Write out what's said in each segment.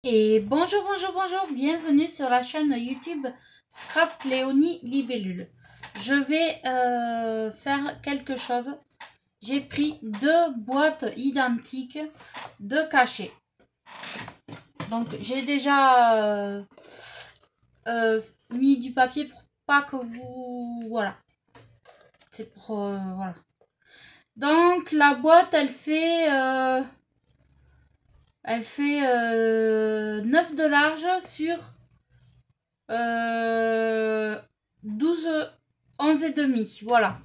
Et bonjour, bonjour, bonjour, bienvenue sur la chaîne YouTube Scrap Léonie Libellule. Je vais faire quelque chose. J'ai pris deux boîtes identiques de cachets. Donc j'ai déjà mis du papier pour pas que vous... Voilà. C'est pour... voilà. Donc la boîte elle fait 9 de large sur 12, 11 et demi, voilà.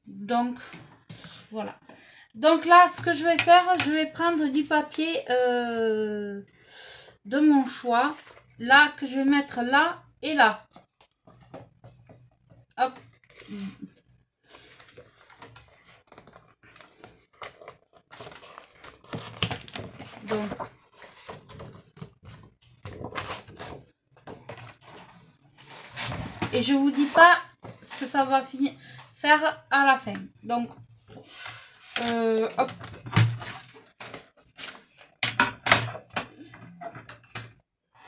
Donc, voilà. Donc là, ce que je vais faire, je vais prendre du papier de mon choix. Là, que je vais mettre là et là. Hop. Donc, et je vous dis pas ce que ça va finir faire à la fin. Donc, hop.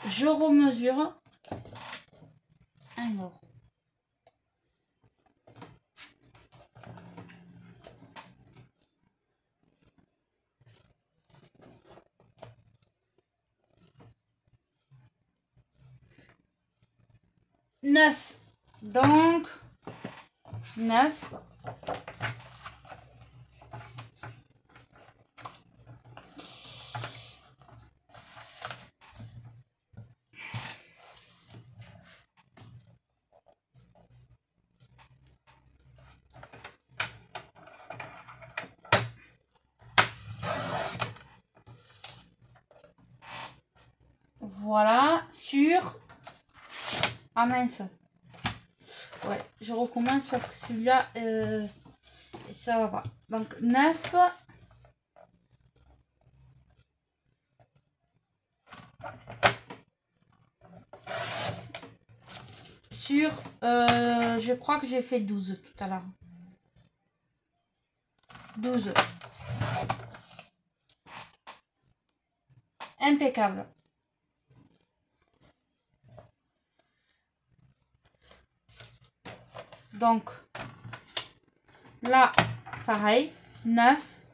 Je remesure. Alors. Neuf. Donc, 9. Voilà, sur... Ah mince. Ouais, je recommence parce que celui-là, ça va pas. Donc, 9. Sur, je crois que j'ai fait 12 tout à l'heure. 12. Impeccable. Donc, là, pareil, 9.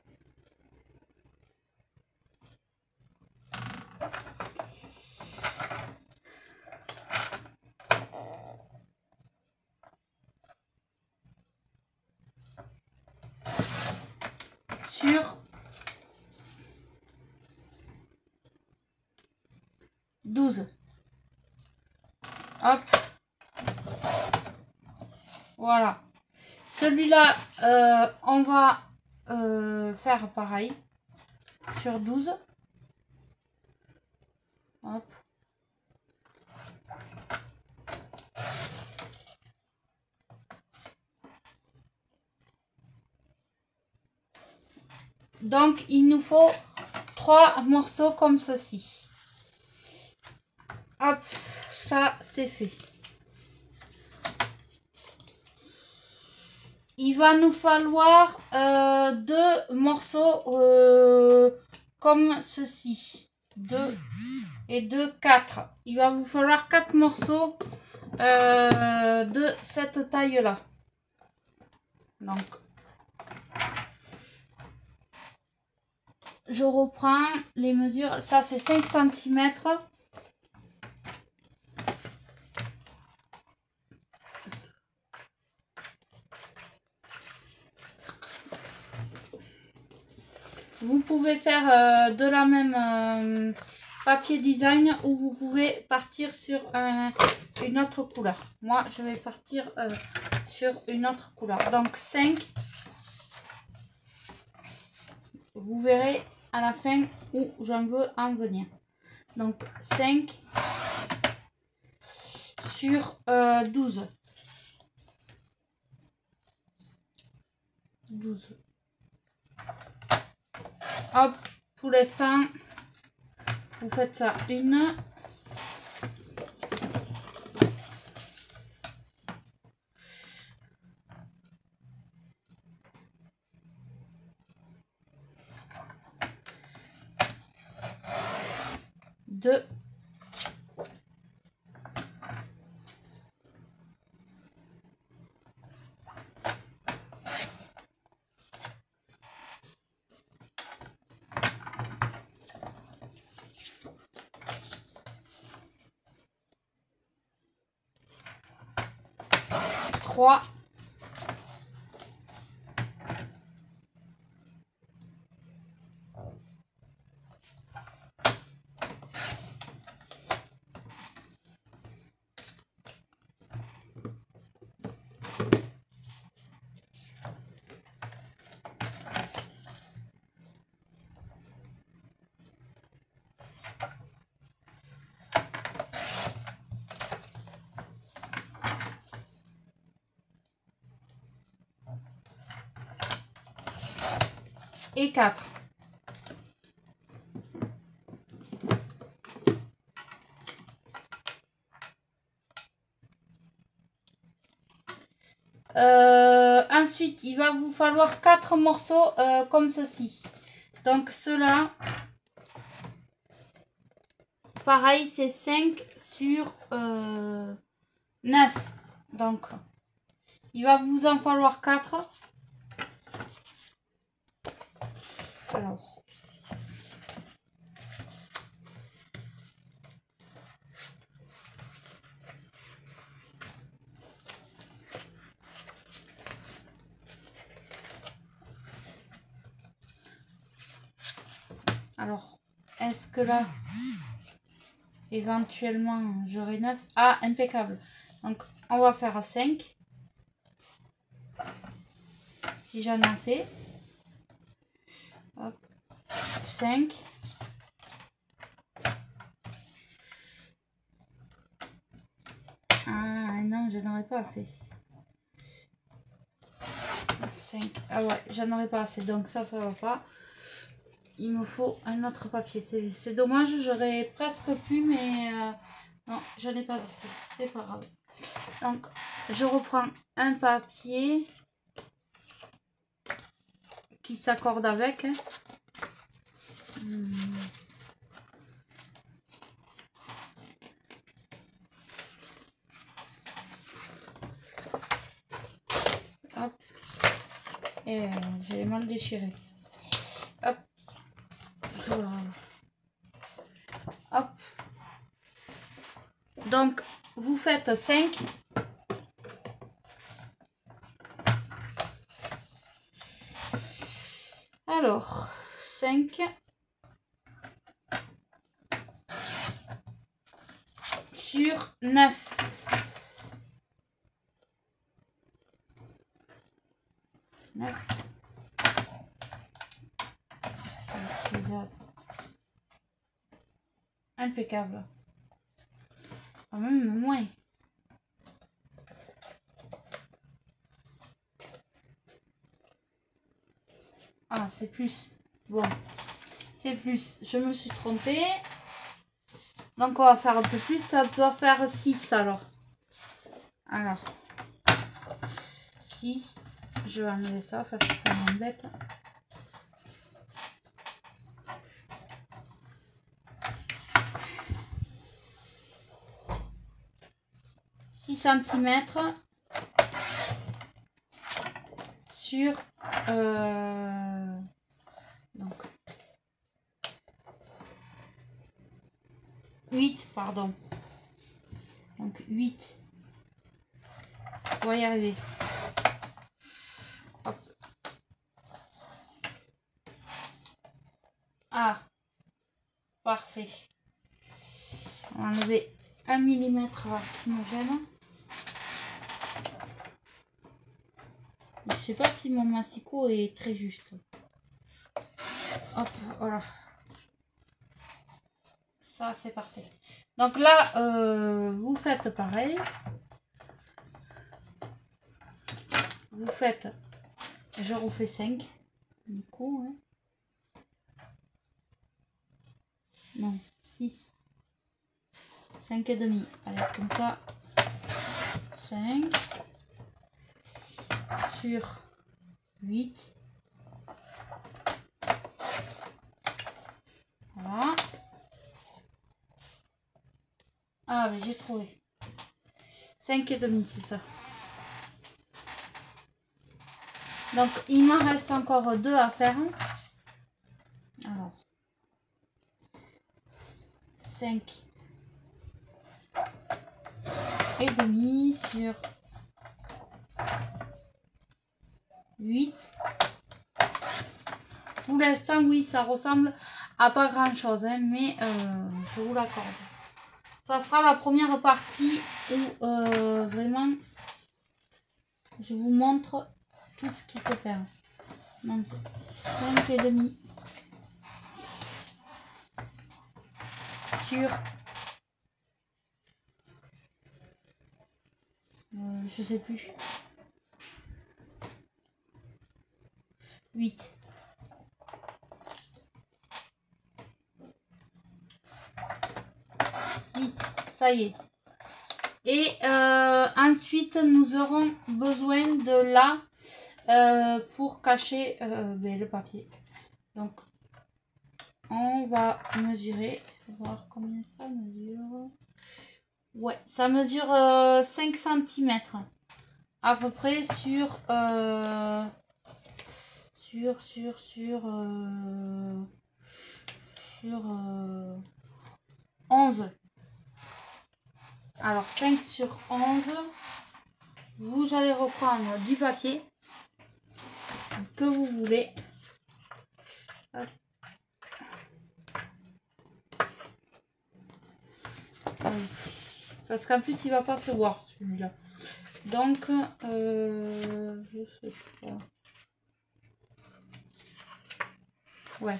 Sur 12. Hop. Voilà. Celui-là, on va faire pareil. Sur 12. Hop. Donc, il nous faut 3 morceaux comme ceci. Hop, ça, c'est fait. Il va nous falloir 2 morceaux comme ceci. 2 et 2, 4. Il va vous falloir 4 morceaux de cette taille-là. Donc, je reprends les mesures. Ça, c'est 5 cm. Vous pouvez faire de la même papier design ou vous pouvez partir sur une autre couleur. Moi, je vais partir sur une autre couleur. Donc, 5. Vous verrez à la fin où j'en veux en venir. Donc, 5 sur 12. 12. Hop, pour l'instant, vous faites ça une. 2. Trois. 4. Ensuite, il va vous falloir 4 morceaux comme ceci. Donc, cela, pareil, c'est 5 sur 9. Donc, il va vous en falloir 4. Alors, est-ce que là, éventuellement, j'aurai 9? Ah, impeccable. Donc, on va faire 5. Si j'en ai assez. Hop. 5. Ah non, je n'aurai pas assez. 5. Ah ouais, j'en aurai pas assez. Donc ça va pas. Il me faut un autre papier. C'est dommage, j'aurais presque pu, mais non, je n'ai pas assez. C'est pas grave. Donc, je reprends un papier qui s'accorde avec. Hop. Et j'ai mal déchiré. Hop. Hop. Donc, vous faites 5. Alors, 5 sur 9. 9. Impeccable. Quand même moins. Ah, c'est plus. Bon, c'est plus. Je me suis trompée. Donc, on va faire un peu plus. Ça doit faire 6 alors. Alors, 6. Je vais enlever ça parce que ça m'embête. Centimètres sur donc 8, pardon. Donc 8. On va y arriver. Hop. Ah, parfait. On va enlever 1 millimètre qui me gêne. Je sais pas si mon massicot est très juste. Hop, voilà. Ça, c'est parfait. Donc là, vous faites pareil. Vous faites, je refais 5. Du coup, hein. Non, 6. 5 et demi. Allez, comme ça. 5 sur 8. Voilà. Ah, mais j'ai trouvé. 5,5, c'est ça. Donc, il m'en reste encore 2 à faire. Alors, 5,5 sur 8. Pour l'instant, oui, ça ressemble à pas grand chose, hein, mais je vous l'accorde. Ça sera la première partie où vraiment je vous montre tout ce qu'il faut faire. Donc 5,5 sur je sais plus 8. Ça y est. Et ensuite, nous aurons besoin de là pour cacher le papier. Donc, on va mesurer. Voir combien ça mesure. Ouais, ça mesure 5 cm. À peu près sur 11. Alors 5 sur 11, vous allez reprendre du papier que vous voulez. Hop. Parce qu'en plus il va pas se voir celui-là. Donc je sais pas. Ouais.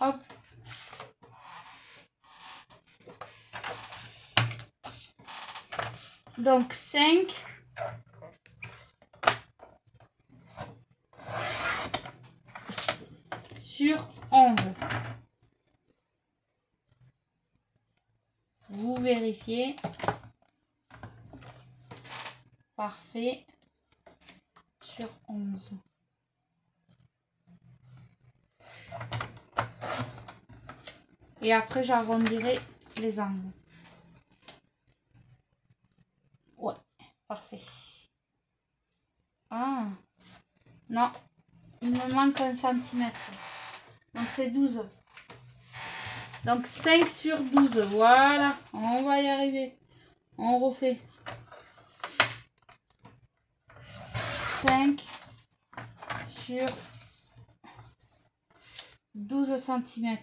Hop. Donc 5 sur 11. Vous vérifiez. Parfait. Sur 11. Et après, j'arrondirai les angles. Ouais, parfait. Ah, non, il me manque 1 cm. Donc, c'est 12. Donc, 5 sur 12. Voilà, on va y arriver. On refait. 5 sur 12 cm.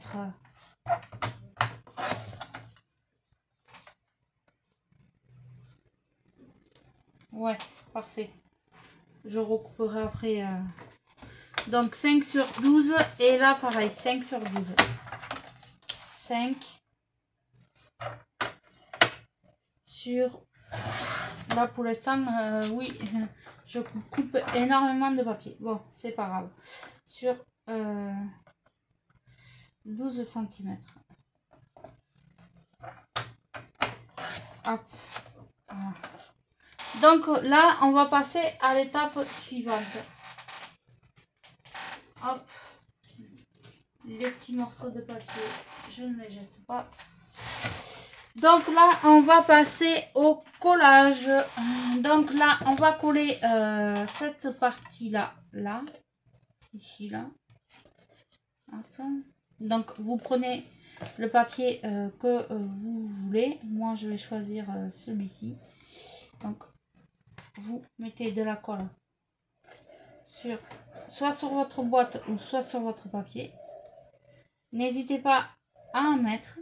Ouais, parfait. Je recouperai après. Donc 5 sur 12. Et là, pareil, 5 sur 12. 5 sur... Là, pour l'instant, oui, je coupe énormément de papier. Bon, c'est pas grave. Sur 12 cm. Hop. Voilà. Donc là, on va passer à l'étape suivante. Hop. Les petits morceaux de papier, je ne les jette pas. Donc là, on va passer au collage. Donc là, on va coller cette partie-là, là, ici, là. Hop. Donc, vous prenez le papier que vous voulez. Moi, je vais choisir celui-ci. Donc, vous mettez de la colle sur, soit sur votre boîte ou soit sur votre papier. N'hésitez pas à en mettre.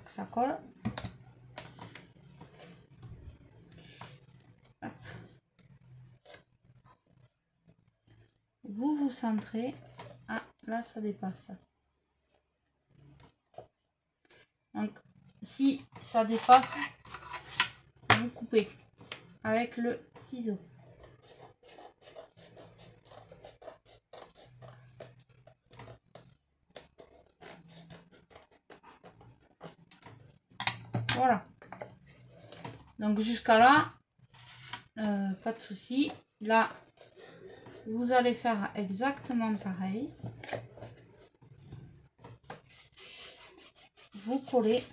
Que ça colle. Hop. Vous centrez. Ah, là, ça dépasse. Donc, si ça dépasse, vous coupez avec le ciseau. Voilà. Donc, jusqu'à là, pas de souci. Là, vous allez faire exactement pareil. Vous collez.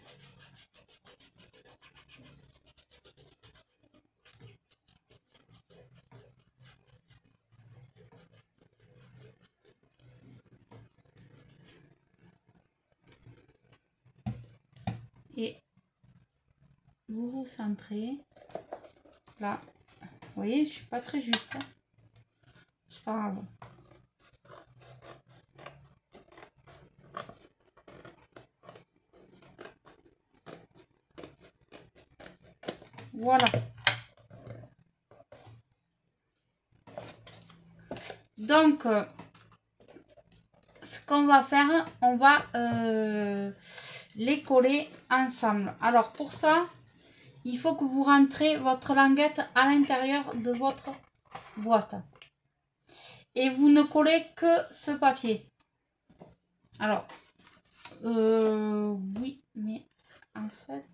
Et vous vous centrez. Là, vous voyez, je suis pas très juste. Hein. C'est pas grave. Voilà. Donc, ce qu'on va faire, on va les coller ensemble. Alors, pour ça, il faut que vous rentrez votre languette à l'intérieur de votre boîte. Et vous ne collez que ce papier. Alors, oui, mais en fait...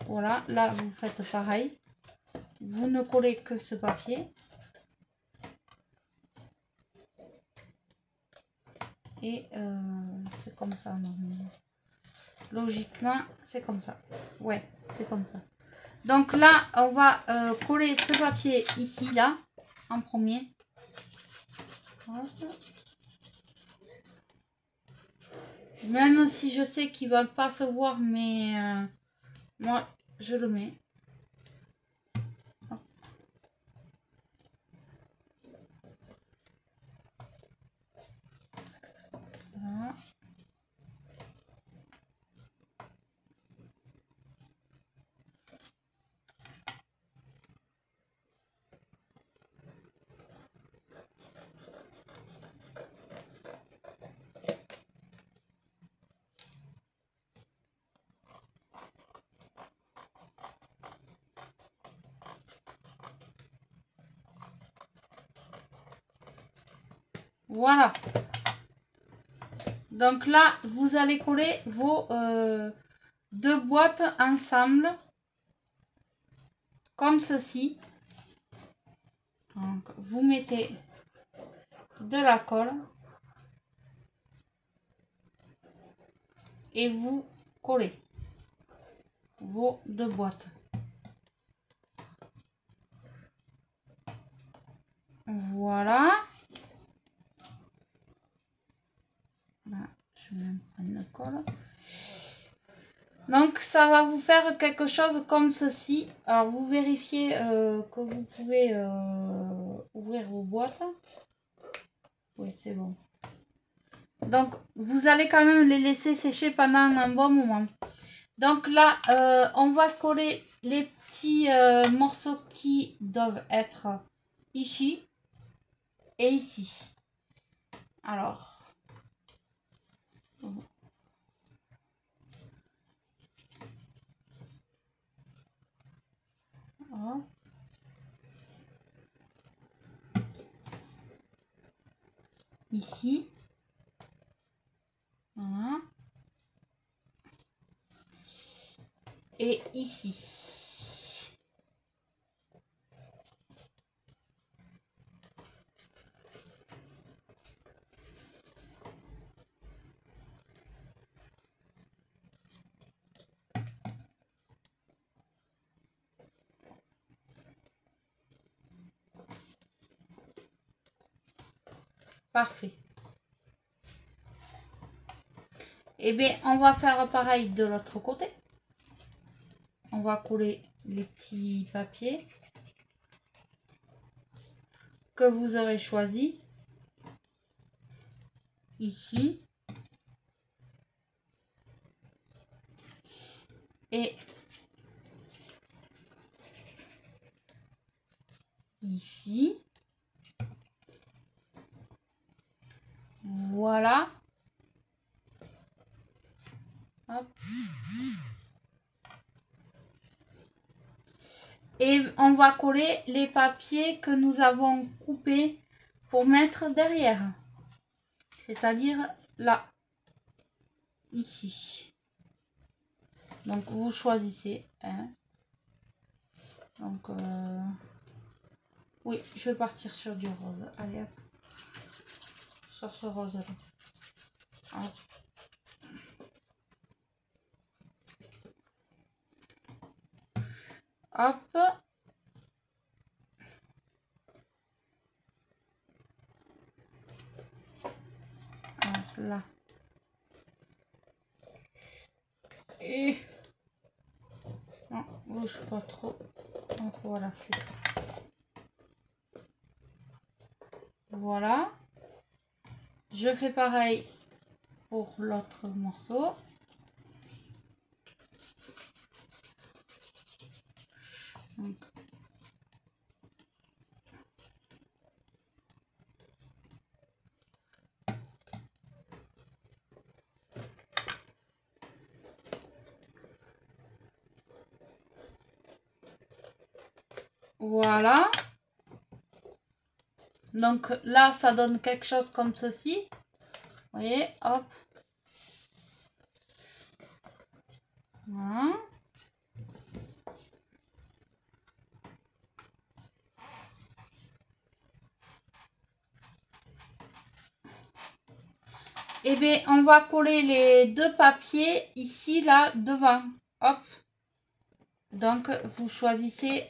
voilà, là, vous faites pareil. Vous ne collez que ce papier. Et c'est comme ça, normalement. Logiquement, c'est comme ça. Ouais, c'est comme ça. Donc là, on va coller ce papier ici, là, en premier. Hop. Même si je sais qu'il va pas se voir, mais moi, je le mets. Hop. Voilà. Voilà. Donc là, vous allez coller vos deux boîtes ensemble. Comme ceci. Donc, vous mettez de la colle. Et vous collez vos deux boîtes. Voilà. Là, je vais prendre la colle. Donc, ça va vous faire quelque chose comme ceci. Alors, vous vérifiez que vous pouvez ouvrir vos boîtes. Oui, c'est bon. Donc, vous allez quand même les laisser sécher pendant un bon moment. Donc là, on va coller les petits morceaux qui doivent être ici et ici. Alors... Voilà. Ici. Voilà. Et ici. Parfait. Et bien, on va faire pareil de l'autre côté. On va coller les petits papiers que vous aurez choisi ici et ici. Voilà. Hop. Et on va coller les papiers que nous avons coupés pour mettre derrière. C'est-à-dire là. Ici. Donc vous choisissez. Hein. Donc oui, je vais partir sur du rose. Allez hop. Sur ce rose là. Hop. Hop. Alors là. Et non, bouge pas trop. Donc voilà, c'est ça. Voilà. Je fais pareil pour l'autre morceau. Donc, voilà. Donc là, ça donne quelque chose comme ceci. Vous voyez, hop. Voilà. Et bien, on va coller les deux papiers ici, là, devant. Hop. Donc, vous choisissez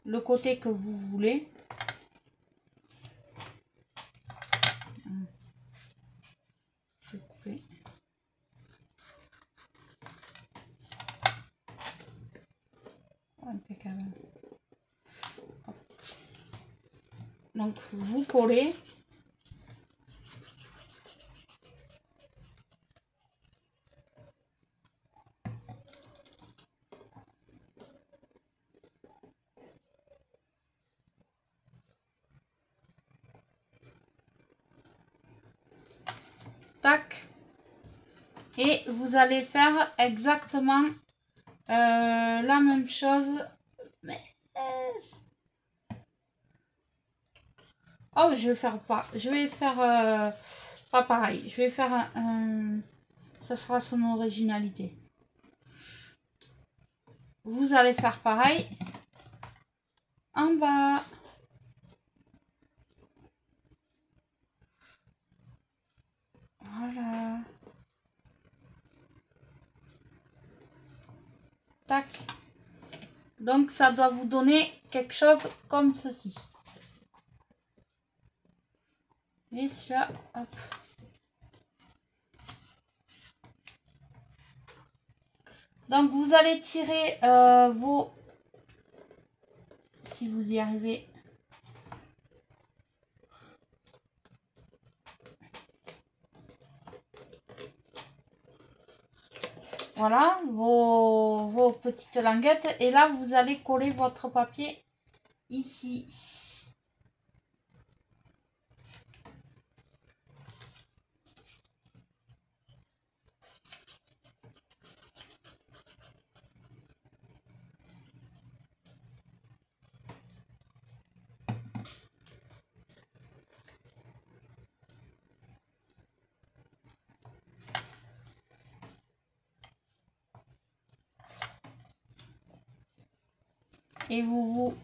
le côté que vous voulez. Je vais couper. Impeccable. Hop. Donc, vous collez. Tac. Et vous allez faire exactement la même chose. Mais oh, je vais faire pas. Je vais faire pas pareil. Je vais faire un. Ça sera son originalité. Vous allez faire pareil en bas. Voilà. Tac. Donc ça doit vous donner quelque chose comme ceci. Et celui-là, hop. Donc vous allez tirer vos... Si vous y arrivez. Voilà, vos petites languettes. Et là, vous allez coller votre papier ici. Et vous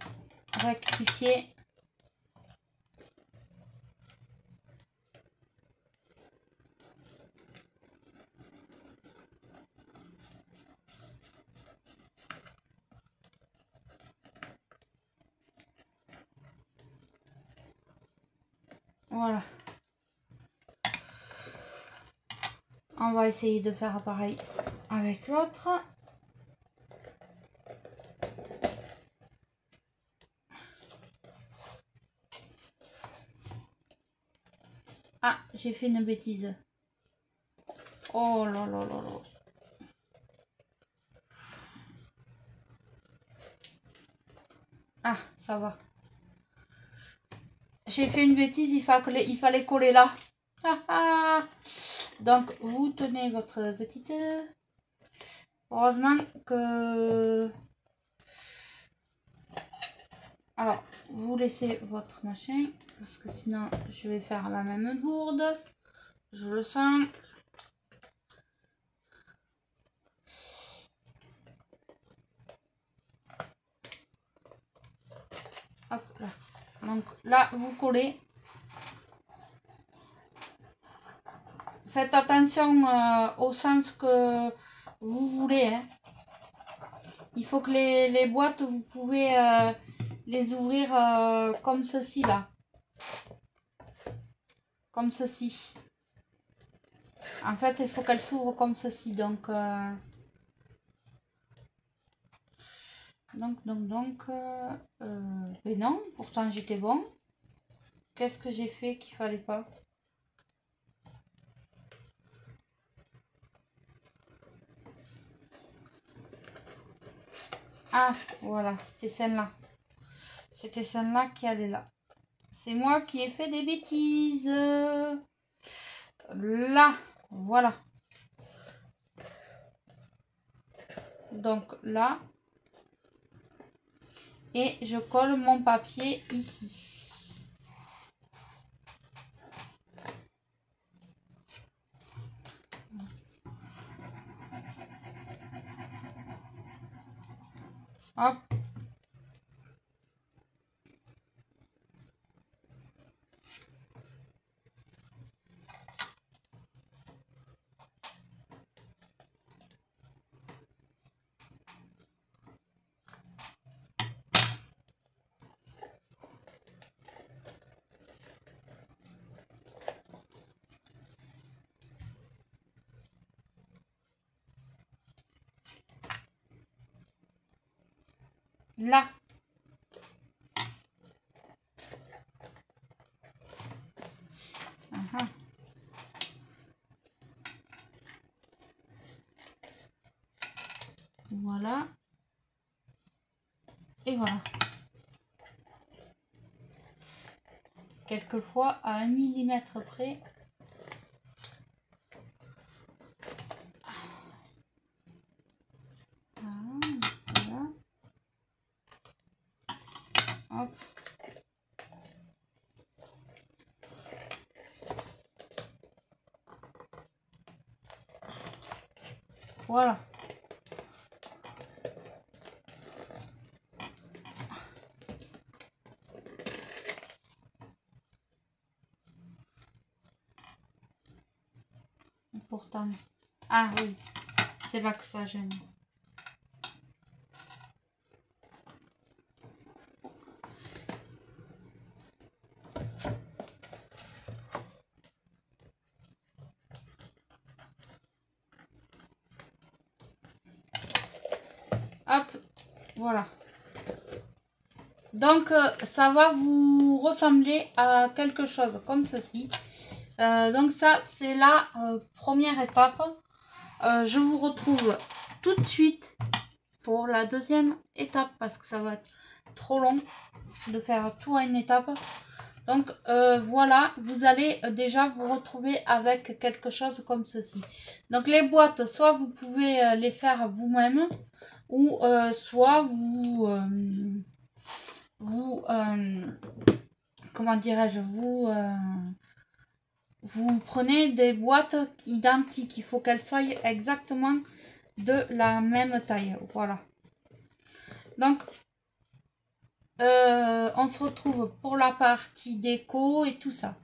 rectifiez. Voilà. On va essayer de faire pareil avec l'autre. Ah, j'ai fait une bêtise. Oh là là là là. Ah, ça va. J'ai fait une bêtise, il fallait coller là. Donc, vous tenez votre petite... Heureusement que... Alors, vous laissez votre machin, parce que sinon, je vais faire la même bourde. Je le sens. là, vous collez. Faites attention au sens que vous voulez. Hein. Il faut que les boîtes, vous pouvez les ouvrir comme ceci là. Comme ceci. En fait, il faut qu'elles s'ouvrent comme ceci. Donc, mais non, pourtant j'étais bon. Qu'est-ce que j'ai fait qu'il fallait pas? Ah, voilà, c'était celle-là. C'était celle-là qui allait là. C'est moi qui ai fait des bêtises. Là, voilà. Donc là. Et je colle mon papier ici. Hop. Là. Aha. Voilà. Et voilà. Quelquefois à 1 millimètre près. Hop. Voilà. Pourtant. Ah oui. C'est là que ça gêne. Hop, voilà. Donc, ça va vous ressembler à quelque chose comme ceci. Donc, ça, c'est la première étape. Je vous retrouve tout de suite pour la deuxième étape parce que ça va être trop long de faire tout à une étape. Donc, voilà, vous allez déjà vous retrouver avec quelque chose comme ceci. Donc, les boîtes, soit vous pouvez les faire vous-même ou soit comment dirais-je, vous prenez des boîtes identiques. Il faut qu'elles soient exactement de la même taille. Voilà. Donc, on se retrouve pour la partie déco et tout ça.